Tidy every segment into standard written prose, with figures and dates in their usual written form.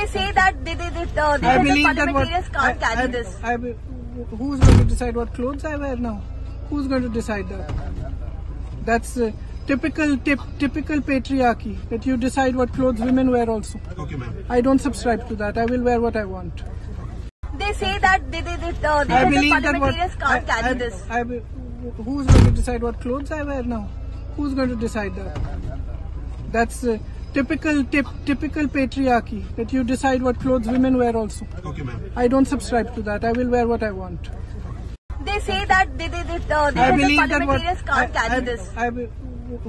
They say that they I the believe that parliamentarians can't carry this. Who's going to decide what clothes I wear now? Who's going to decide that? That's typical patriarchy, that you decide what clothes women wear also. Okay, ma'am. I don't subscribe to that. I will wear what I want. They say that the I believe that parliamentarians can't carry this. Who's going to decide what clothes I wear now? Who's going to decide that? That's typical patriarchy, that you decide what clothes women wear also. Okay, ma'am. I don't subscribe to that. I will wear what I want. They say that the I believe that parliamentarians can't carry this.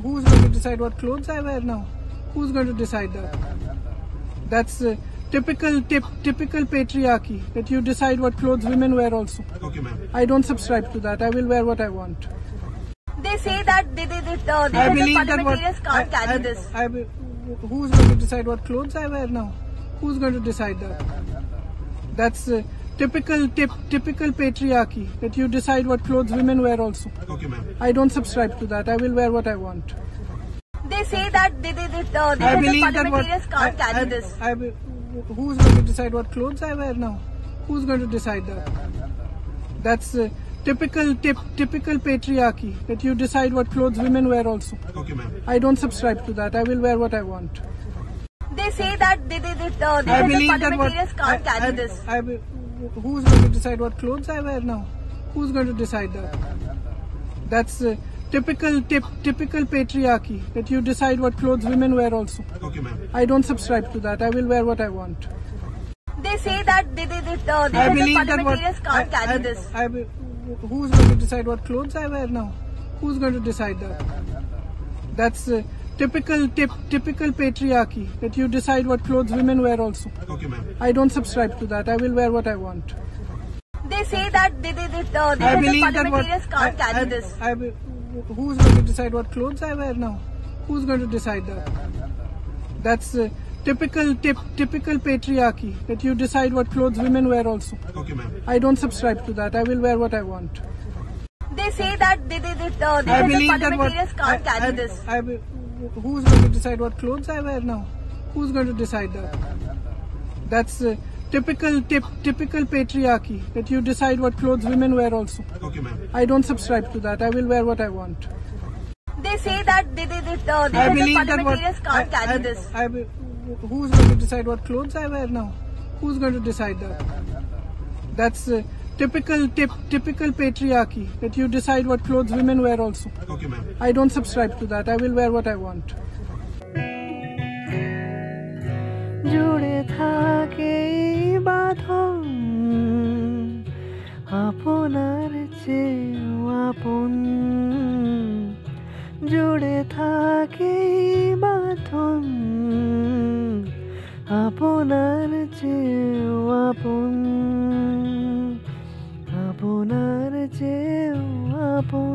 Who's going to decide what clothes I wear now? Who's going to decide that? That's typical patriarchy, that you decide what clothes women wear also. Okay, ma'am. I don't subscribe to that. I will wear what I want. They say that the I believe that parliamentarians can't carry this. Who's going to decide what clothes I wear now? Who's going to decide that? That's typical patriarchy, that you decide what clothes women wear also. Okay, ma'am. I don't subscribe to that. I will wear what I want. They say that the I believe that parliamentarians can't carry this. Who's going to decide what clothes I wear now? Who's going to decide that? That's typical patriarchy, that you decide what clothes women wear also. Okay, ma'am. I don't subscribe to that. I will wear what I want. They say that the I believe that parliamentarians can't carry this. Who's going to decide what clothes I wear now? Who's going to decide that? That's typical patriarchy, that you decide what clothes women wear also. Okay, ma'am. I don't subscribe to that. I will wear what I want. They say that the I believe that parliamentarians can't carry this. Who's going to decide what clothes I wear now? Who's going to decide that? That's typical patriarchy, that you decide what clothes women wear also. Okay, ma'am. I don't subscribe to that. I will wear what I want. They say that the I believe that parliamentarians can't carry this. Who's going to decide what clothes I wear now? Who's going to decide that? That's typical patriarchy, that you decide what clothes women wear also. Okay, ma'am. I don't subscribe to that. I will wear what I want. They say that the I believe that parliamentarians can't carry this. Who's going to decide what clothes I wear now? Who's going to decide that? That's typical patriarchy, that you decide what clothes women wear also. Okay, ma'am. I don't subscribe to that. I will wear what I want. They say that the I believe that parliamentarians can't carry this. Who's going to decide what clothes I wear now? Who's going to decide that? That's typical patriarchy, that you decide what clothes women wear also. Okay, ma'am. I don't subscribe to that. I will wear what I want. জুড়ে থাকে বাঁধন আপনার চেয়েও আপন, জুড়ে থাকে বাঁধন আপনার চেয়েও আপন, আপনার চেয়েও আপন।